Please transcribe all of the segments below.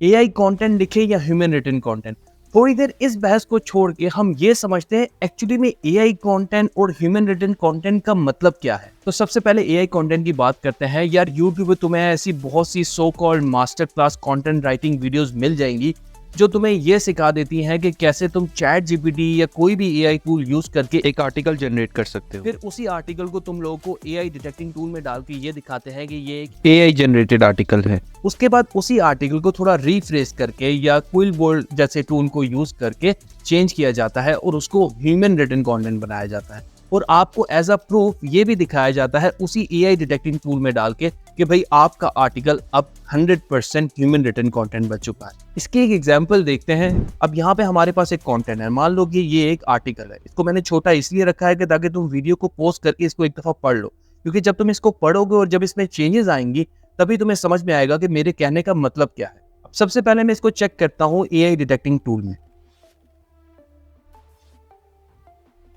AI content लिखे या human written content. थोड़ी देर इस बहस को छोड़ के हम ये समझते हैं एक्चुअली में एआई कंटेंट और ह्यूमन रिटन कंटेंट का मतलब क्या है। तो सबसे पहले एआई कंटेंट की बात करते हैं। यार यूट्यूब पे तुम्हें ऐसी बहुत सी so called master class content writing videos मिल जाएंगी जो तुम्हें ये सिखा देती हैं कि कैसे तुम चैट जीपीटी या कोई भी एआई टूल यूज करके एक आर्टिकल जनरेट कर सकते हो। फिर उसी आर्टिकल को तुम लोगों को एआई डिटेक्टिंग टूल में डाल के ये दिखाते हैं कि ये एक एआई जनरेटेड आर्टिकल है। उसके बाद उसी आर्टिकल को थोड़ा रिफ्रेश करके या क्विल बोल्ड जैसे टूल को यूज करके चेंज किया जाता है और उसको ह्यूमन रिटन कंटेंट बनाया जाता है। और आपको एज अ प्रूफ ये भी दिखाया जाता है उसी एआई डिटेक्टिंग टूल में डाल के कि भाई आपका आर्टिकल अब 100% ह्यूमन रिटन कंटेंट बन चुका है। इसके एक एग्जांपल देखते हैं। अब यहाँ पे हमारे पास एक कंटेंट है, मान लो कि ये एक आर्टिकल है। इसको मैंने छोटा इसलिए रखा है कि ताकि तुम वीडियो को पॉज करके इसको एक दफा पढ़ लो, क्योंकि जब तुम इसको पढ़ोगे और जब इसमें चेंजेस आएंगी तभी तुम्हें समझ में आएगा कि मेरे कहने का मतलब क्या है। अब सबसे पहले मैं इसको चेक करता हूँ एआई डिटेक्टिंग टूल में।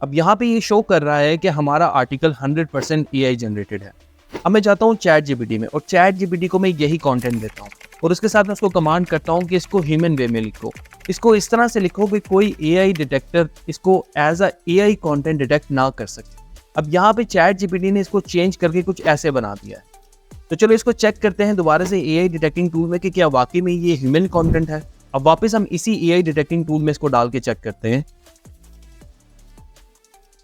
अब यहाँ पे ये शो कर रहा है कि हमारा आर्टिकल 100% एआई जनरेटेड है। अब मैं जाता हूँ चैट जीपीटी में और चैट जीपीटी को मैं यही कंटेंट देता हूँ और उसके साथ मैं उसको कमांड करता हूँ कि इसको ह्यूमन वे में लिखो। इसको इस तरह से लिखो कि कोई एआई डिटेक्टर इसको as a AI content detect ना कर सके। अब यहाँ पे चैट जीपीटी ने इसको चेंज करके कुछ ऐसे बना दिया है। तो चलो इसको चेक करते हैं दोबारा से एआई डिटेक्टिंग टूल में कि क्या वाकई में ये ह्यूमन कंटेंट है। अब वापस हम इसी एआई डिटेक्टिंग टूल में इसको डाल के चेक करते हैं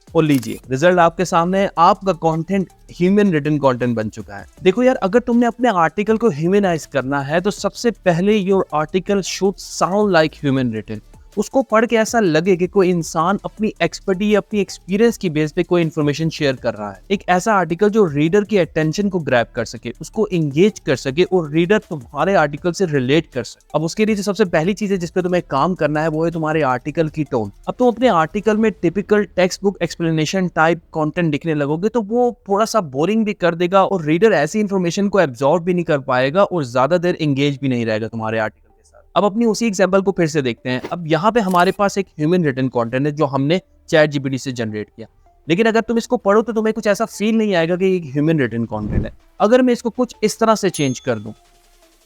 और लीजिए रिजल्ट आपके सामने है। आपका कंटेंट ह्यूमन रिटन कंटेंट बन चुका है। देखो यार, अगर तुमने अपने आर्टिकल को ह्यूमनाइज करना है तो सबसे पहले your article should sound like human written. उसको पढ़ के ऐसा लगे कि कोई इंसान अपनी एक्सपर्टी या अपनी एक्सपीरियंस की बेस पे कोई इन्फॉर्मेशन शेयर कर रहा है। एक ऐसा आर्टिकल जो रीडर की अटेंशन को ग्रैब कर सके, उसको एंगेज कर सके और रीडर तुम्हारे आर्टिकल से रिलेट कर सके। अब उसके लिए सबसे पहली चीज है जिसपे तुम्हें काम करना है वो है तुम्हारे आर्टिकल की टोन। अब तुम अपने आर्टिकल में typical text book explanation type content लिखने लगोगे तो वो थोड़ा सा बोरिंग भी कर देगा और रीडर ऐसी इन्फॉर्मेशन को एब्जॉर्ब भी नहीं कर पाएगा और ज्यादा देर एंगेज भी नहीं रहेगा तुम्हारे आर्टिकल। अब अपनी उसी एग्जांपल को फिर से देखते हैं। अब यहाँ पे हमारे पास एक ह्यूमन रिटन कंटेंट है जो हमने चैट जीपीटी से जनरेट किया, लेकिन अगर तुम इसको पढ़ो तो तुम्हें कुछ ऐसा फील नहीं आएगा कि एक ह्यूमन रिटन कंटेंट है। अगर मैं इसको कुछ इस तरह से चेंज कर दूं,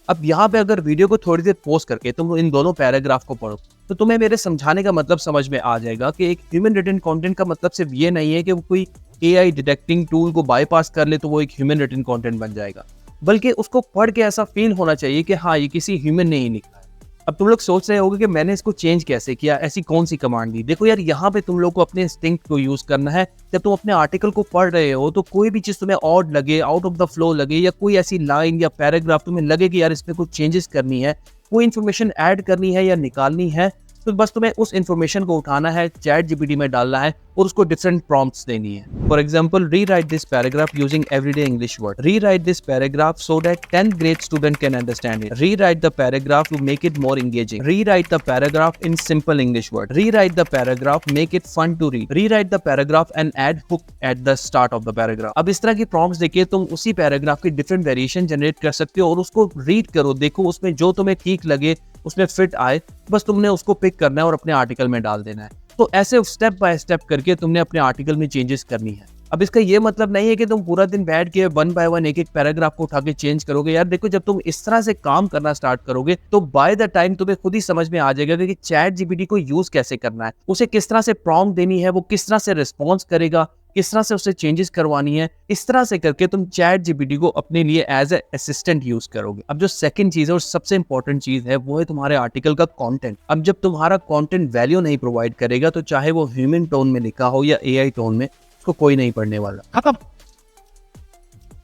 अब यहाँ पे अगर वीडियो को थोड़ी देर पॉज करके तुम इन दोनों पैराग्राफ को पढ़ो तो तुम्हें मेरे समझाने का मतलब समझ में आ जाएगा कि एक ह्यूमन रिटन कंटेंट का मतलब सिर्फ ये नहीं है कि वो कोई एआई डिटेक्टिंग टूल को बाईपास कर ले तो वो एक ह्यूमन रिटन कंटेंट बन जाएगा, बल्कि उसको पढ़ के ऐसा फील होना चाहिए कि हाँ ये किसी ह्यूमन ने ही लिखा है। अब तुम लोग सोच रहे होगे कि मैंने इसको चेंज कैसे किया, ऐसी कौन सी कमांड दी। देखो यार, यहाँ पे तुम लोग को अपने इंस्टिंक्ट को यूज करना है। जब तुम अपने आर्टिकल को पढ़ रहे हो तो कोई भी चीज तुम्हें ऑड लगे, आउट ऑफ द फ्लो लगे, या कोई ऐसी लाइन या पैराग्राफ तुम्हें लगे कि यार इसमें कुछ चेंजेस करनी है, कोई इन्फॉर्मेशन ऐड करनी है या निकालनी है, तो बस तुम्हें उस इन्फॉर्मेशन को उठाना है, चैट जीपीटी में डालना है और उसको डिफरेंट प्रॉम्प्ट्स देनी है। For example, rewrite this paragraph using everyday English word, rewrite this paragraph so that 10th grade student can understand it, rewrite the paragraph to make it more engaging, rewrite the paragraph in simple English word, rewrite the paragraph, make it fun to read, rewrite the paragraph and add hook at the start of the paragraph। अब इस तरह की prompts देखिए तुम उसी paragraph की different variation generate कर सकते हो और उसको रीड करो, देखो उसमें जो तुम्हें ठीक लगे, उसमें फिट आए, बस तुमने उसको पिक करना है और अपने आर्टिकल में डाल देना है। तो ऐसे स्टेप बाय स्टेप करके तुमने अपने आर्टिकल में चेंजेस करनी है। अब इसका ये मतलब नहीं है कि तुम पूरा दिन बैठ के 1 by 1 एक एक पैराग्राफ को उठा के चेंज करोगे। यार देखो, जब तुम इस तरह से काम करना स्टार्ट करोगे तो बाय द टाइम तुम्हें खुद ही समझ में आ जाएगा कि चैट जीपीटी को यूज कैसे करना है, उसे किस तरह से प्रॉम्प्ट देनी है, वो किस तरह से रिस्पॉन्स करेगा, किस तरह से उसे चेंजेस करवानी है। इस तरह से करके तुम चैट जीपीटी को अपने लिए एज ए असिस्टेंट यूज करोगे। अब जो सेकंड चीज है और सबसे इंपॉर्टेंट चीज है वो है तुम्हारे आर्टिकल का कंटेंट। अब जब तुम्हारा कंटेंट वैल्यू नहीं प्रोवाइड करेगा तो चाहे वो ह्यूमन टोन में लिखा हो या एआई टोन में, उसको कोई नहीं पढ़ने वाला। खत्म,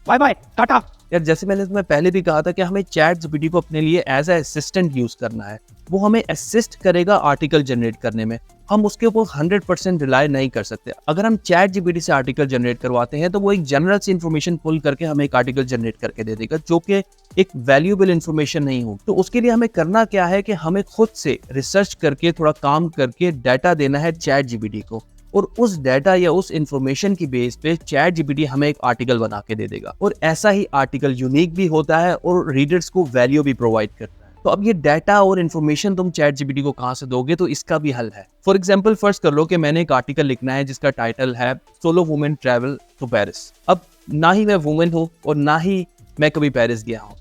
बाय बाय, टाटा। यार जैसे मैंने तुम्हें पहले भी कहा था कि हमें चैट जीपीटी को अपने लिए एज ए असिस्टेंट यूज करना है। वो हमें असिस्ट करेगा आर्टिकल जनरेट करने में, हम उसके ऊपर 100% रिलाय नहीं कर सकते। अगर हम चैट जीपीटी से आर्टिकल जनरेट करवाते हैं तो वो एक जनरल सी इन्फॉर्मेशन पुल करके हमें एक आर्टिकल जनरेट करके दे देगा जो कि एक वैल्यूएबल इन्फॉर्मेशन नहीं हो। तो उसके लिए हमें करना क्या है कि हमें खुद से रिसर्च करके, थोड़ा काम करके डाटा देना है चैट जीपीटी को, और उस डाटा या उस इंफॉर्मेशन की बेस पे चैट जीपीटी हमें एक आर्टिकल बना के दे देगा। और ऐसा ही आर्टिकल यूनिक भी होता है और रीडर्स को वैल्यू भी प्रोवाइड करता है। तो अब ये डाटा और इन्फॉर्मेशन तुम चैट जीपीटी को कहाँ से दोगे, तो इसका भी हल है। फॉर एग्जाम्पल, फर्स्ट कर लो कि मैंने एक आर्टिकल लिखना है जिसका टाइटल है solo women travel to Paris. अब ना ही मैं वुमेन हूँ और ना ही मैं कभी पेरिस गया हूँ,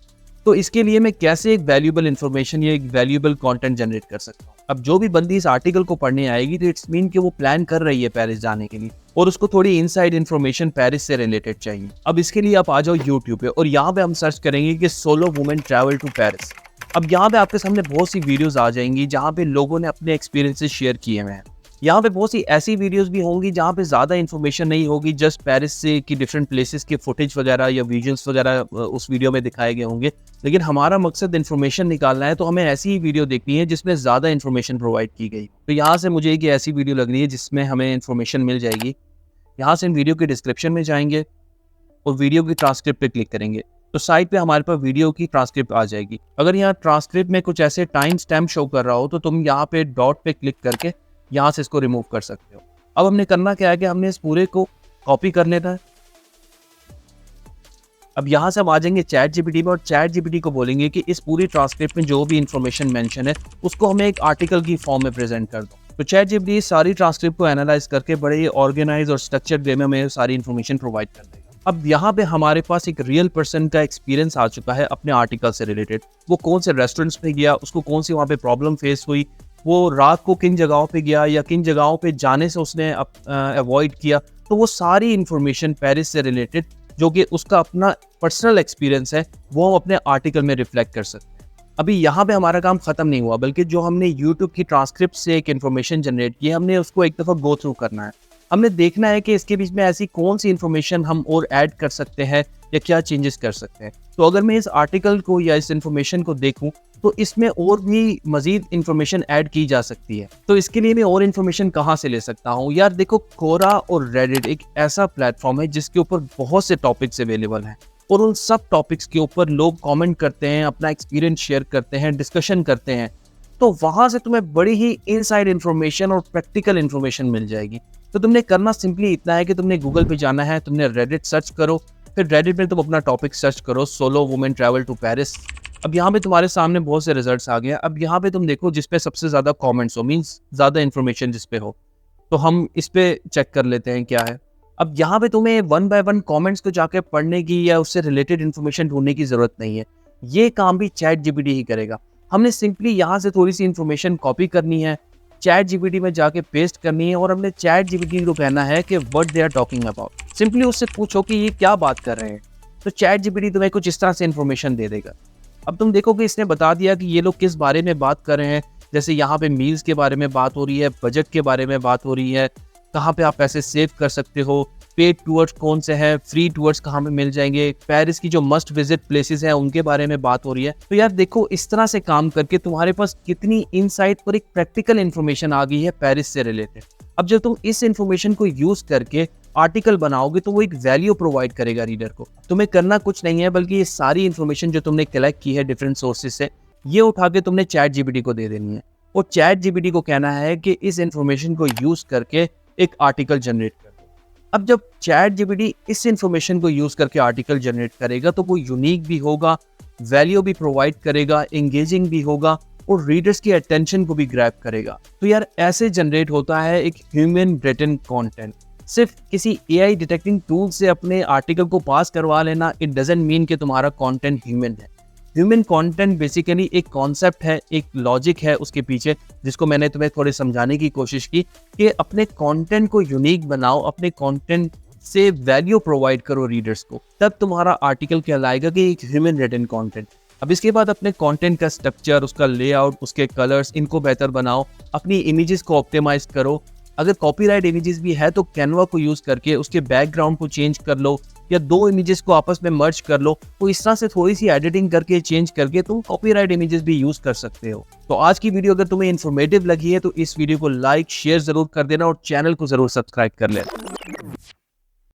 तो इसके लिए मैं कैसे एक वैल्यूएबल इन्फॉर्मेशन या एक वैल्यूएबल कंटेंट जनरेट कर सकता हूँ। अब जो भी बंदी इस आर्टिकल को पढ़ने आएगी तो इट्स मीन कि वो प्लान कर रही है पेरिस जाने के लिए और उसको थोड़ी इनसाइड इन्फॉर्मेशन पेरिस से रिलेटेड चाहिए। अब इसके लिए आप आ जाओ यूट्यूब पे और यहाँ पे हम सर्च करेंगे कि solo women travel to Paris. अब यहाँ पे आपके सामने बहुत सी वीडियोस आ जाएंगी जहाँ पे लोगों ने अपने एक्सपीरियंसेस शेयर किए हुए हैं। यहाँ पे बहुत सी ऐसी वीडियोस भी होंगी जहाँ पे ज़्यादा इन्फॉर्मेशन नहीं होगी, जस्ट पेरिस से की डिफरेंट प्लेसेस के फुटेज वगैरह या विजुअल्स वगैरह उस वीडियो में दिखाए गए होंगे। लेकिन हमारा मकसद इन्फॉर्मेशन निकालना है, तो हमें ऐसी ही वीडियो देखनी है जिसमें ज़्यादा इन्फॉर्मेशन प्रोवाइड की गई। तो यहाँ से मुझे एक ऐसी वीडियो लगनी है जिसमें हमें इन्फॉर्मेशन मिल जाएगी। यहाँ से हम वीडियो के डिस्क्रिप्शन में जाएंगे और वीडियो की ट्रांसक्रिप्ट पे क्लिक करेंगे तो साइट पे हमारे पास वीडियो की ट्रांसक्रिप्ट आ जाएगी। अगर यहाँ ट्रांसक्रिप्ट में कुछ ऐसे टाइम स्टैम्प शो कर रहा हो तो तुम यहाँ पे डॉट पे क्लिक करके यहाँ से इसको रिमूव कर सकते हो। अब हमने करना क्या है कि हमने इस पूरे को कॉपी कर लेना है। अब यहाँ से हम आ जाएंगे चैट जीपीटी में और चैट जीपीटी को बोलेंगे कि इस पूरी ट्रांसक्रिप्ट में जो भी इंफॉर्मेशन मेंशन है उसको हमें एक आर्टिकल की फॉर्म में प्रेजेंट कर दो। तो चैट जीपीटी सारी ट्रांसक्रिप्ट को एनालाइज करके बड़े ऑर्गेनाइज और स्ट्रक्चर्ड वे में हमें सारी इन्फॉर्मेशन प्रोवाइड कर देगा। अब यहाँ पे हमारे पास एक रियल पर्सन का एक्सपीरियंस आ चुका है अपने आर्टिकल से रिलेटेड। वो कौन से रेस्टोरेंट्स पे गया, उसको कौन सी वहाँ पे प्रॉब्लम फेस हुई, वो रात को किन जगहों पे गया या किन जगहों पे जाने से उसने अवॉइड किया। तो वो सारी इन्फॉर्मेशन पेरिस से रिलेटेड जो कि उसका अपना पर्सनल एक्सपीरियंस है वो हम अपने आर्टिकल में रिफ्लेक्ट कर सकते हैं। अभी यहाँ पे हमारा काम खत्म नहीं हुआ, बल्कि जो हमने यूट्यूब की ट्रांसक्रिप्ट से एक इन्फॉर्मेशन जनरेट की है हमने उसको एक दफ़ा गो थ्रू करना है। हमने देखना है कि इसके बीच में ऐसी कौन सी इन्फॉर्मेशन हम और ऐड कर सकते हैं या क्या चेंजेस कर सकते हैं। तो अगर मैं इस आर्टिकल को या इस इन्फॉर्मेशन को देखूं तो इसमें और भी मजीद इन्फॉर्मेशन ऐड की जा सकती है। तो इसके लिए मैं और इन्फॉर्मेशन कहाँ से ले सकता हूँ? यार देखो, कोरा और रेडिट एक ऐसा प्लेटफॉर्म है जिसके ऊपर बहुत से टॉपिक्स अवेलेबल हैं और उन सब टॉपिक्स के ऊपर लोग कमेंट करते हैं, अपना एक्सपीरियंस शेयर करते हैं, डिस्कशन करते हैं। तो वहाँ से तुम्हें बड़ी ही इनसाइड इन्फॉर्मेशन और प्रैक्टिकल इन्फॉर्मेशन मिल जाएगी। तो तुमने करना सिंपली इतना है कि तुमने गूगल पे जाना है, तुमने रेडिट सर्च करो, फिर रेडिट में तुम अपना टॉपिक सर्च करो solo women travel to Paris. अब यहाँ पे तुम्हारे सामने बहुत से रिजल्ट्स आ गए। अब यहाँ पे तुम देखो जिस पे सबसे ज़्यादा कमेंट्स हो, मींस ज़्यादा इन्फॉर्मेशन जिस पे हो, तो हम इस पे चेक कर लेते हैं क्या है। अब यहाँ पे तुम्हें 1 बाय 1 कमेंट्स को जाके पढ़ने की या उससे रिलेटेड इन्फॉर्मेशन ढूंढने की ज़रूरत नहीं है। ये काम भी चैट जीपीटी ही करेगा। हमने सिंपली यहाँ से थोड़ी सी इन्फॉर्मेशन कॉपी करनी है, चैट जीपीटी में जाके पेस्ट करनी है और हमने चैट जीपीटी को कहना है कि what they are talking about. Simply उससे पूछो कि ये क्या बात कर रहे हैं, तो चैट जीपीटी तुम्हें कुछ इस तरह से इन्फॉर्मेशन दे देगा। अब तुम देखो कि इसने बता दिया कि ये लोग किस बारे में बात कर रहे हैं। जैसे यहाँ पे मील्स के बारे में बात हो रही है, बजट के बारे में बात हो रही है, कहाँ पे आप पैसे सेव कर सकते हो, पेड टूर्स कौन से हैं, फ्री टूर्स कहाँ पे मिल जाएंगे, पेरिस की जो मस्ट विजिट प्लेसेस हैं उनके बारे में बात हो रही है। तो यार देखो, इस तरह से काम करके तुम्हारे पास कितनी इनसाइट और एक प्रैक्टिकल इन्फॉर्मेशन आ गई है पेरिस से रिलेटेड। अब जब तुम इस इन्फॉर्मेशन को यूज करके आर्टिकल बनाओगे तो वो एक वैल्यू प्रोवाइड करेगा रीडर को। तुम्हें करना कुछ नहीं है, बल्कि ये सारी इन्फॉर्मेशन जो तुमने कलेक्ट की है डिफरेंट सोर्सेज से, ये उठा के तुमने चैट जीपीटी को दे देनी है और चैट जीपीटी को कहना है कि इस इन्फॉर्मेशन को यूज करके एक आर्टिकल जनरेट कर दो। अब जब चैट जीपीटी इस इन्फॉर्मेशन को यूज करके आर्टिकल जनरेट करेगा तो वो यूनिक भी होगा, वैल्यू भी प्रोवाइड करेगा, एंगेजिंग भी होगा और रीडर्स की अटेंशन को भी ग्रैब करेगा। तो यार ऐसे जनरेट होता है एक ह्यूमन रिटन कंटेंट। सिर्फ किसी एआई डिटेक्टिंग टूल से अपने आर्टिकल को पास करवा लेना इट डजंट मीन कि तुम्हारा कंटेंट ह्यूमन है। ह्यूमन कंटेंट बेसिकली एक कॉन्सेप्ट है, एक लॉजिक है उसके पीछे, जिसको मैंने तुम्हें थोड़े समझाने की कोशिश की कि अपने कंटेंट को यूनिक बनाओ, अपने कंटेंट से वैल्यू प्रोवाइड करो रीडर्स को, तब तुम्हारा आर्टिकल कहलाएगा कि एक ह्यूमन रिटन कंटेंट। अब इसके बाद अपने कंटेंट का स्ट्रक्चर, उसका लेआउट, उसके कलर्स, इनको बेहतर बनाओ, अपनी इमेजेस को ऑप्टिमाइज करो। अगर कॉपीराइट इमेजेस भी है तो कैनवा को यूज करके उसके बैकग्राउंड को चेंज कर लो या 2 इमेजेस को आपस में मर्ज कर लो। तो इस तरह से थोड़ी सी एडिटिंग करके चेंज करके तुम कॉपीराइट इमेजेस भी यूज कर सकते हो। तो आज की वीडियो अगर तुम्हें इन्फॉर्मेटिव लगी है तो इस वीडियो को लाइक शेयर जरूर कर देना और चैनल को जरूर सब्सक्राइब कर लेना।